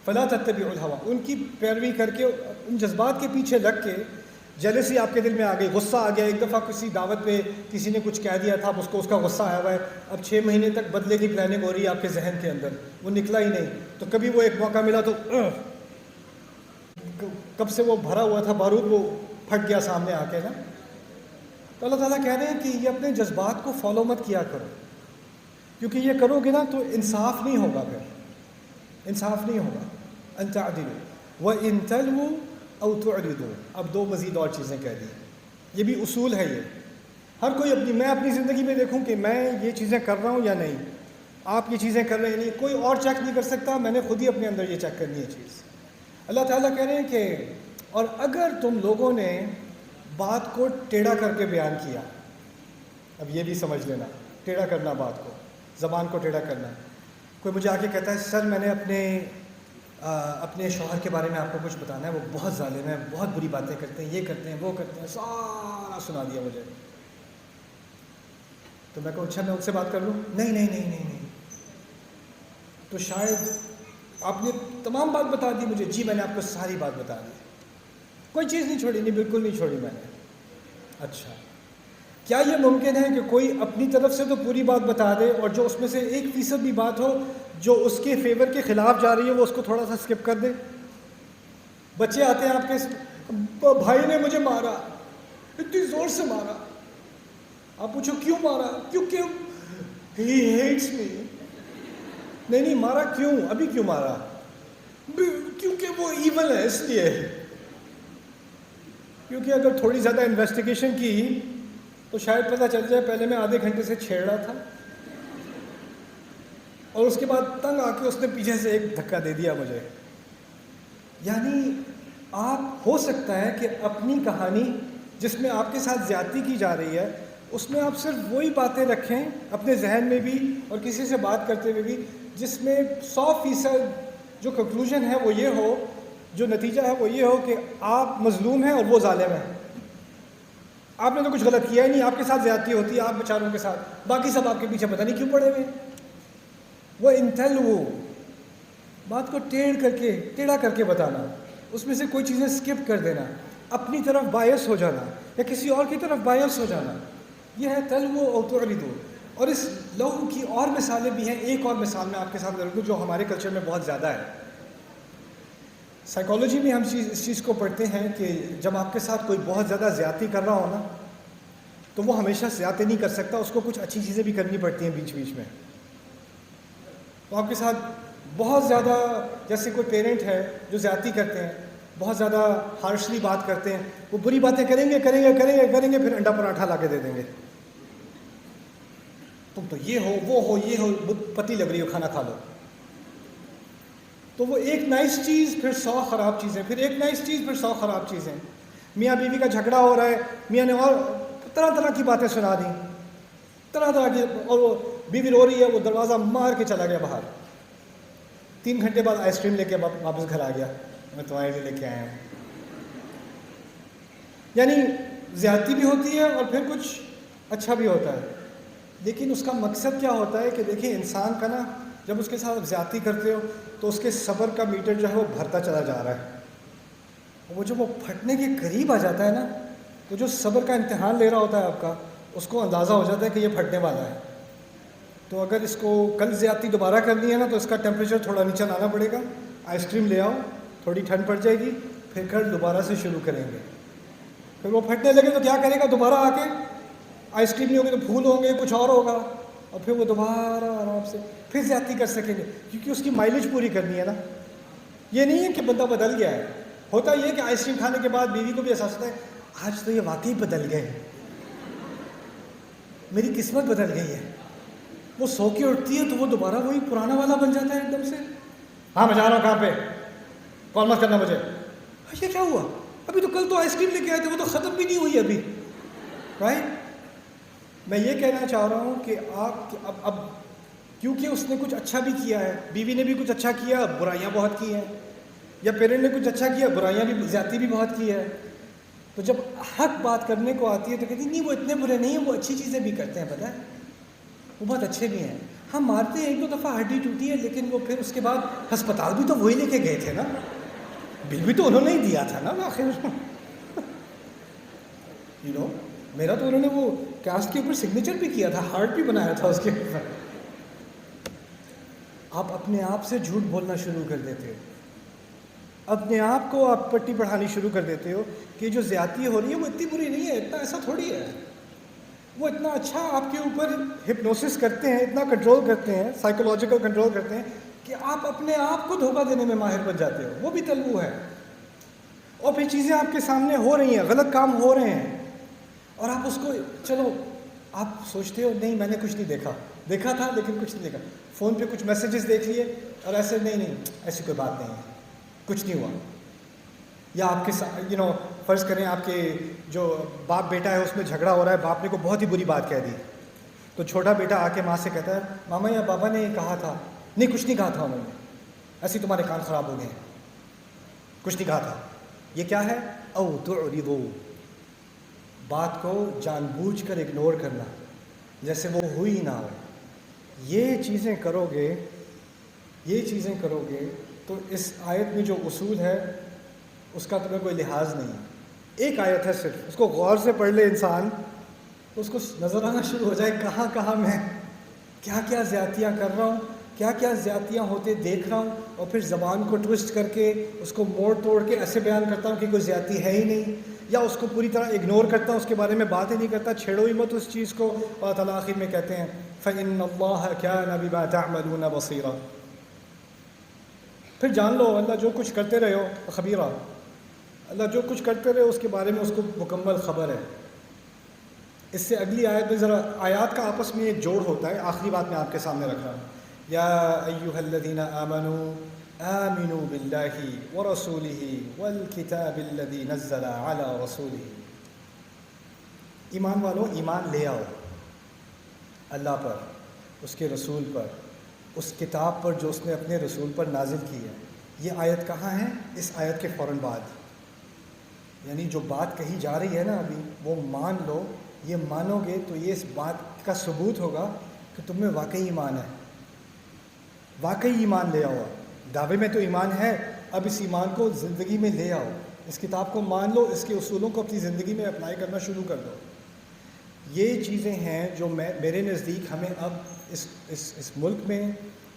فلا تتبعوا الهوى, ان کی پیروی کر کے ان جذبات کے پیچھے لگ کے, جیلسی آپ کے دل میں آ گئی, غصہ آ گیا, ایک دفعہ کسی دعوت پہ کسی نے کچھ کہہ دیا تھا, اب اس کو اس کا غصہ آیا ہوا ہے, اب 6 مہینے تک بدلے کی پلاننگ ہو رہی ہے آپ کے ذہن کے اندر, وہ نکلا ہی نہیں. تو کبھی وہ ایک موقع ملا تو کب سے وہ بھرا ہوا تھا بارود وہ پھٹ گیا سامنے آ کے نا. تو اللہ تعالیٰ کہہ رہے ہیں کہ یہ اپنے جذبات کو فالو مت کیا کرو, کیونکہ یہ کرو گے نا تو انصاف نہیں ہوگا, پھر انصاف نہیں ہوگا. ان تعدلوا وان تلووا او تعرضوا, اب 2 مزید اور چیزیں کہہ دی. یہ بھی اصول ہے, یہ ہر کوئی میں اپنی زندگی میں دیکھوں کہ میں یہ چیزیں کر رہا ہوں یا نہیں, آپ یہ چیزیں کر رہے ہیں نہیں, کوئی اور چیک نہیں کر سکتا, میں نے خود ہی اپنے اندر یہ چیک کرنی ہے چیز. اللہ تعالیٰ کہہ رہے ہیں کہ اور اگر تم لوگوں نے بات کو ٹیڑھا کر کے بیان کیا, اب یہ بھی سمجھ لینا, ٹیڑھا کرنا بات کو, زبان کو ٹیڑھا کرنا. کوئی مجھے آ کے کہتا ہے سر میں نے اپنے شوہر کے بارے میں آپ کو کچھ بتانا ہے, وہ بہت ظالم ہے, بہت بری باتیں کرتے ہیں, یہ کرتے ہیں وہ کرتے ہیں, سارا سنا دیا مجھے. تو میں کہوں اچھا میں ان سے بات کر لوں, نہیں نہیں نہیں نہیں نہیں, تو شاید آپ نے تمام بات بتا دی مجھے, جی میں نے آپ کو ساری بات بتا دی, کوئی چیز نہیں چھوڑی, نہیں بالکل نہیں چھوڑی میں نے. اچھا کیا یہ ممکن ہے کہ کوئی اپنی طرف سے تو پوری بات بتا دے اور جو اس میں سے 1% بھی بات ہو جو اس کے فیور کے خلاف جا رہی ہے وہ اس کو تھوڑا سا اسکپ کر دے؟ بچے آتے ہیں آپ کے, بھائی نے مجھے مارا, اتنی زور سے مارا. آپ پوچھو کیوں مارا؟ کیونکہ ہی ہیٹس می. نہیں مارا کیوں, ابھی کیوں مارا؟ کیونکہ وہ ایول ہے اس لیے. کیونکہ اگر تھوڑی زیادہ انویسٹیگیشن کی تو شاید پتہ چل جائے پہلے میں آدھے گھنٹے سے چھیڑ رہا تھا اور اس کے بعد تنگ آ کے اس نے پیچھے سے ایک دھکا دے دیا مجھے. یعنی آپ ہو سکتا ہے کہ اپنی کہانی جس میں آپ کے ساتھ زیادتی کی جا رہی ہے اس میں آپ صرف وہی باتیں رکھیں اپنے ذہن میں بھی اور کسی سے بات کرتے ہوئے بھی جس میں 100% جو کنکلوژن ہے وہ یہ ہو, جو نتیجہ ہے وہ یہ ہو کہ آپ مظلوم ہیں اور وہ ظالم ہیں. آپ نے تو کچھ غلط کیا ہی نہیں, آپ کے ساتھ زیادتی ہوتی ہے آپ بیچاروں کے ساتھ, باقی سب آپ کے پیچھے پتہ نہیں کیوں پڑے ہوئے. وہ انتل وہ بات کو ٹیڑھا کر کے بتانا, اس میں سے کوئی چیزیں اسکپ کر دینا, اپنی طرف بائس ہو جانا یا کسی اور کی طرف بائس ہو جانا, یہ ہے تلو او تعرضو. اور اس لہو کی اور مثالیں بھی ہیں. ایک اور مثال میں آپ کے ساتھ رکھ دوں جو ہمارے کلچر میں بہت زیادہ ہے. سائیکالوجی میں ہم اس چیز کو پڑھتے ہیں کہ جب آپ کے ساتھ کوئی بہت زیادہ زیادتی کر رہا ہو نا تو وہ ہمیشہ زیادتی نہیں کر سکتا, اس کو کچھ اچھی چیزیں بھی کرنی پڑتی ہیں بیچ بیچ میں. تو آپ کے ساتھ بہت زیادہ جیسے کوئی پیرنٹ ہے جو زیادتی کرتے ہیں, بہت زیادہ ہارشلی بات کرتے ہیں, وہ بری باتیں کریں گے پھر انڈا پراٹھا لا کے دے دیں گے, تم تو یہ ہو وہ ہو یہ ہو, پتی لگ رہی ہو کھانا کھا لو. تو وہ ایک نائس چیز پھر 100 خراب چیزیں, پھر ایک نائس چیز پھر 100 خراب چیزیں. میاں بیوی کا جھگڑا ہو رہا ہے, میاں نے اور طرح طرح کی باتیں سنا دیں, طرح طرح کی, اور وہ بیوی رو رہی ہے, وہ دروازہ مار کے چلا گیا باہر. 3 گھنٹے بعد آئس کریم لے کے واپس گھر آ گیا, میں تمہارے لیے لے کے آیا ہوں. یعنی زیادتی بھی ہوتی ہے اور پھر کچھ اچھا بھی ہوتا ہے. لیکن اس کا مقصد کیا ہوتا ہے کہ دیکھیں انسان کا نا, جب اس کے ساتھ زیادتی کرتے ہو تو اس کے صبر کا میٹر جو ہے وہ بھرتا چلا جا رہا ہے. وہ جب وہ پھٹنے کے قریب آ جاتا ہے نا, تو جو صبر کا امتحان لے رہا ہوتا ہے آپ کا, اس کو اندازہ ہو جاتا ہے کہ یہ پھٹنے والا ہے. تو اگر اس کو کل زیادتی دوبارہ کرنی ہے نا, تو اس کا ٹیمپریچر تھوڑا نیچے لانا پڑے گا. آئس کریم لے آؤ, تھوڑی ٹھنڈ پڑ جائے گی, پھر کل دوبارہ سے شروع کریں گے. پھر وہ پھٹنے لگے تو کیا کرے گا, دوبارہ آ کے آئس کریم نہیں ہوگی تو پھول ہوں گے, کچھ اور ہوگا, اور پھر وہ دوبارہ آرام سے پھر زیادتی کر سکیں گے, کیونکہ اس کی مائلیج پوری کرنی ہے نا. یہ نہیں ہے کہ بندہ بدل گیا ہے. ہوتا یہ کہ آئس کریم کھانے کے بعد بیوی کو بھی احساس ہوتا ہے آج تو یہ واقعی بدل گئے, میری قسمت بدل گئی ہے. وہ سو کے اٹھتی ہے تو وہ دوبارہ وہی پرانا والا بن جاتا ہے ایک دم سے. ہاں میں جا رہا ہوں, کہاں پہ, کال مت کرنا مجھے. یہ کیا ہوا, ابھی تو کل تو آئس کریم لے کے آئے تھے, وہ تو ختم بھی نہیں ہوئی ابھی, رائٹ. میں یہ کہنا چاہ رہا ہوں کہ آپ اب کیونکہ اس نے کچھ اچھا بھی کیا ہے, بیوی نے بھی کچھ اچھا کیا, برائیاں بہت کی ہیں, یا پیرنٹ نے کچھ اچھا کیا, برائیاں بھی, زیادتی بھی بہت کی ہے. تو جب حق بات کرنے کو آتی ہے تو کہتی نہیں وہ اتنے برے نہیں ہیں, وہ اچھی چیزیں بھی کرتے ہیں, پتہ ہے وہ بہت اچھے بھی ہیں. ہم مارتے ہیں, 1-2 دفعہ ہڈی ٹوٹی ہے, لیکن وہ پھر اس کے بعد ہسپتال بھی تو وہی لے کے گئے تھے نا, بل بھی تو انہوں نے ہی دیا تھا نا آخر. میرا تو انہوں نے وہ کاسٹ کے اوپر سگنیچر بھی کیا تھا, ہارٹ بھی بنایا تھا اس کے اوپر. آپ اپنے آپ سے جھوٹ بولنا شروع کر دیتے ہو, اپنے آپ کو آپ پٹی پڑھانی شروع کر دیتے ہو کہ جو زیادتی ہو رہی ہے وہ اتنی بری نہیں ہے, اتنا ایسا تھوڑی ہے. وہ اتنا اچھا آپ کے اوپر ہپنوسس کرتے ہیں, اتنا کنٹرول کرتے ہیں, سائیکولوجیکل کنٹرول کرتے ہیں کہ آپ اپنے آپ کو دھوکہ دینے میں ماہر بن جاتے ہو. وہ بھی تلو ہے, اور پھر چیزیں آپ کے سامنے ہو رہی ہیں, غلط کام ہو رہے ہیں, اور آپ اس کو چلو آپ سوچتے ہو نہیں میں نے کچھ نہیں دیکھا تھا لیکن کچھ نہیں دیکھا. فون پہ کچھ میسیجز دیکھ لیے اور ایسے نہیں ایسی کوئی بات نہیں ہے, کچھ نہیں ہوا. یا آپ کے ساتھ فرض کریں آپ کے جو باپ بیٹا ہے اس میں جھگڑا ہو رہا ہے, باپ نے کو بہت ہی بری بات کہہ دی, تو چھوٹا بیٹا آ کے ماں سے کہتا ہے ماما یا بابا نے یہ کہا تھا. نہیں کچھ نہیں کہا تھا انہوں نے, ایسے تمہارے کان خراب ہو گئے ہیں, کچھ نہیں کہا تھا. یہ کیا ہے, او تعرضوا, بات کو جان بوجھ کر اگنور کرنا, جیسے وہ ہوئی نہ ہو. یہ چیزیں کرو گے تو اس آیت میں جو اصول ہے اس کا تمہیں کوئی لحاظ نہیں ہے. ایک آیت ہے صرف, اس کو غور سے پڑھ لے انسان تو اس کو نظر آنا شروع ہو جائے کہاں کہاں میں کیا کیا زیادتیاں کر رہا ہوں, کیا کیا زیادتیاں ہوتے دیکھ رہا ہوں, اور پھر زبان کو ٹوسٹ کر کے اس کو موڑ توڑ کے ایسے بیان کرتا ہوں کہ کوئی زیادتی ہے ہی نہیں, یا اس کو پوری طرح اگنور کرتا ہوں, اس کے بارے میں بات ہی نہیں کرتا, چھیڑو ہی مت اس چیز کو. اور تعالیٰ آخر میں کہتے ہیں فَإِنَّ اللَّهَ كَانَ بِمَا تَعْمَلُونَ بَصِيرًا. پھر جان لو اللہ جو کچھ کرتے رہے ہو خبیرہ, اللہ جو کچھ کرتے رہے اس کے بارے میں اس کو مکمل خبر ہے. اس سے اگلی آیت میں ذرا آیات کا آپس میں ایک جوڑ ہوتا ہے. آخری بات میں آپ کے سامنے رکھ رہا ہوں, یا ایھا الذین آمنوا آمنوا باللہ ورسولہ والکتاب الذی نزل علی رسولہ. ایمان والوں ایمان لے آؤ اللہ پر, اس کے رسول پر, اس کتاب پر جو اس نے اپنے رسول پر نازل کی ہے. یہ آیت کہاں ہے, اس آیت کے فوراً بعد. یعنی جو بات کہی جا رہی ہے نا ابھی وہ مان لو, یہ مانو گے تو یہ اس بات کا ثبوت ہوگا کہ تم میں واقعی ایمان ہے, واقعی ایمان لے آؤ. دعوے میں تو ایمان ہے, اب اس ایمان کو زندگی میں لے آؤ, اس کتاب کو مان لو, اس کے اصولوں کو اپنی زندگی میں اپلائی کرنا شروع کر دو. یہ چیزیں ہیں جو میرے نزدیک ہمیں اب اس ملک میں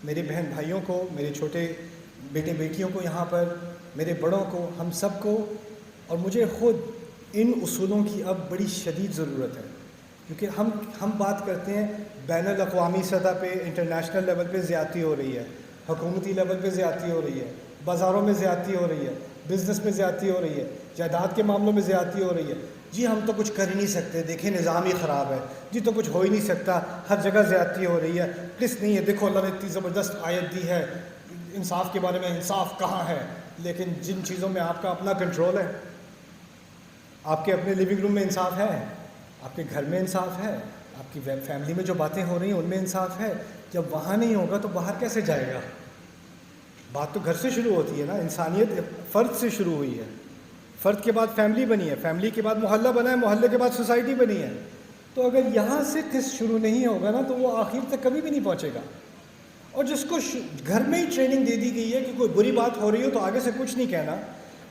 میرے بہن بھائیوں کو, میرے چھوٹے بیٹے بیٹیوں کو یہاں پر, میرے بڑوں کو, ہم سب کو اور مجھے خود ان اصولوں کی اب بڑی شدید ضرورت ہے. کیونکہ ہم بات کرتے ہیں بین الاقوامی سطح پہ، انٹرنیشنل لیول پہ زیادتی ہو رہی ہے، حکومتی لیول پہ زیادتی ہو رہی ہے، بازاروں میں زیادتی ہو رہی ہے، بزنس میں زیادتی ہو رہی ہے، جائیداد کے معاملوں میں زیادتی ہو رہی ہے. جی ہم تو کچھ کر ہی نہیں سکتے، دیکھیں نظام ہی خراب ہے، جی تو کچھ ہو ہی نہیں سکتا، ہر جگہ زیادتی ہو رہی ہے، پلیز نہیں ہے. دیکھو اللہ نے اتنی زبردست آیت دی ہے انصاف کے بارے میں، انصاف کہاں ہے؟ لیکن جن چیزوں میں آپ کا اپنا کنٹرول ہے، آپ کے اپنے لیونگ روم میں انصاف ہے، آپ کے گھر میں انصاف ہے، آپ کی فیملی میں جو باتیں ہو رہی ہیں ان میں انصاف ہے. جب وہاں نہیں ہوگا تو باہر کیسے جائے گا؟ بات تو گھر سے شروع ہوتی ہے نا. انسانیت فرد سے شروع ہوئی ہے، فرد کے بعد فیملی بنی ہے، فیملی کے بعد محلہ بنا ہے، محلے کے بعد سوسائٹی بنی ہے. تو اگر یہاں سے قسط شروع نہیں ہوگا نا تو وہ آخر تک کبھی بھی نہیں پہنچے گا. اور جس کو گھر میں ہی ٹریننگ دے دی گئی ہے کہ کوئی بری بات ہو رہی ہو تو آگے سے کچھ نہیں کہنا،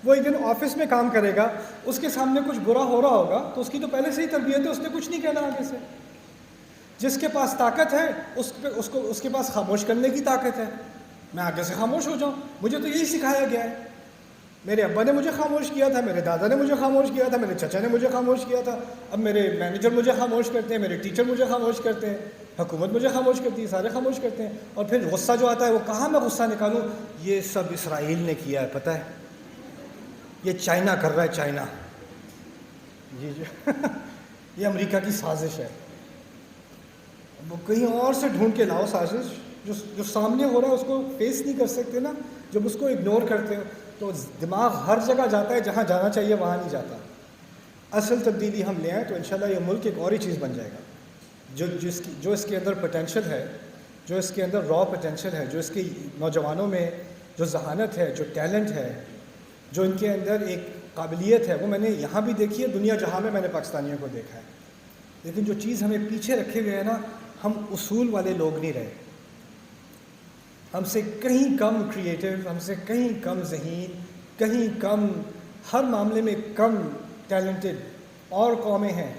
وہ ایک دن آفس میں کام کرے گا، اس کے سامنے کچھ برا ہو رہا ہوگا تو اس کی تو پہلے سے ہی تربیت ہے، اس نے کچھ نہیں کہنا آگے سے. جس کے پاس طاقت ہے اس کے پاس خاموش کرنے کی طاقت ہے. میں آگے سے خاموش ہو جاؤں، مجھے تو یہی سکھایا گیا ہے. میرے ابا نے مجھے خاموش کیا تھا، میرے دادا نے مجھے خاموش کیا تھا، میرے چچا نے مجھے خاموش کیا تھا، اب میرے مینیجر مجھے خاموش کرتے ہیں، میرے ٹیچر مجھے خاموش کرتے ہیں، حکومت مجھے خاموش کرتی ہے، سارے خاموش کرتے ہیں. اور پھر غصہ جو آتا ہے وہ کہاں میں غصہ نکالوں؟ یہ سب اسرائیل نے کیا ہے، پتہ ہے یہ چائنا کر رہا ہے، چائنا، جی یہ امریکہ کی سازش ہے. وہ کہیں اور سے ڈھونڈ کے لاؤ سازش. جو سامنے ہو رہا ہے اس کو فیس نہیں کر سکتے نا، جب اس کو اگنور کرتے ہو تو دماغ ہر جگہ جاتا ہے، جہاں جانا چاہیے وہاں نہیں جاتا. اصل تبدیلی ہم لے آئیں تو انشاءاللہ یہ ملک ایک اور ہی چیز بن جائے گا. جو اس کے اندر پوٹینشیل ہے، جو اس کے اندر را پوٹینشیل ہے، جو اس کے نوجوانوں میں جو ذہانت ہے، جو ٹیلنٹ ہے، جو ان کے اندر ایک قابلیت ہے، وہ میں نے یہاں بھی دیکھی ہے، دنیا جہاں میں نے پاکستانیوں کو دیکھا ہے. لیکن جو چیز ہمیں پیچھے رکھے ہوئے ہے نا، ہم اصول والے لوگ نہیں رہے. ہم سے کہیں کم کریٹو، ہم سے کہیں کم ذہین، کہیں کم ہر معاملے میں کم ٹیلنٹڈ اور قومیں ہیں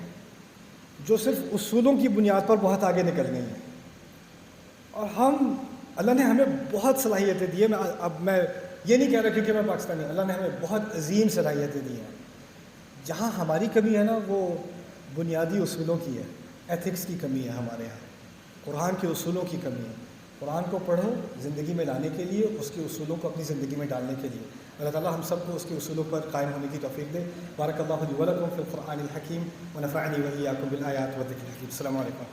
جو صرف اصولوں کی بنیاد پر بہت آگے نکل گئی ہیں. اور اللہ نے ہمیں بہت صلاحیتیں دی ہیں. اب میں یہ نہیں کہہ رہا کیونکہ میں پاکستانی، اللہ نے ہمیں بہت عظیم صلاحیتیں دی ہیں. جہاں ہماری کمی ہے نا وہ بنیادی اصولوں کی ہے، ایتھکس کی کمی ہے ہمارے یہاں، قرآن کے اصولوں کی کمی ہے. قرآن کو پڑھو زندگی میں لانے کے لیے، اس کے اصولوں کو اپنی زندگی میں ڈالنے کے لیے. اللہ تعالیٰ ہم سب کو اس کے اصولوں پر قائم ہونے کی توفیق دے. بارک اللہ لی و لکم فی القرآن الحکیم ونفعنی و ایاکم بالآیات والذکر الحکیم. السلام علیکم.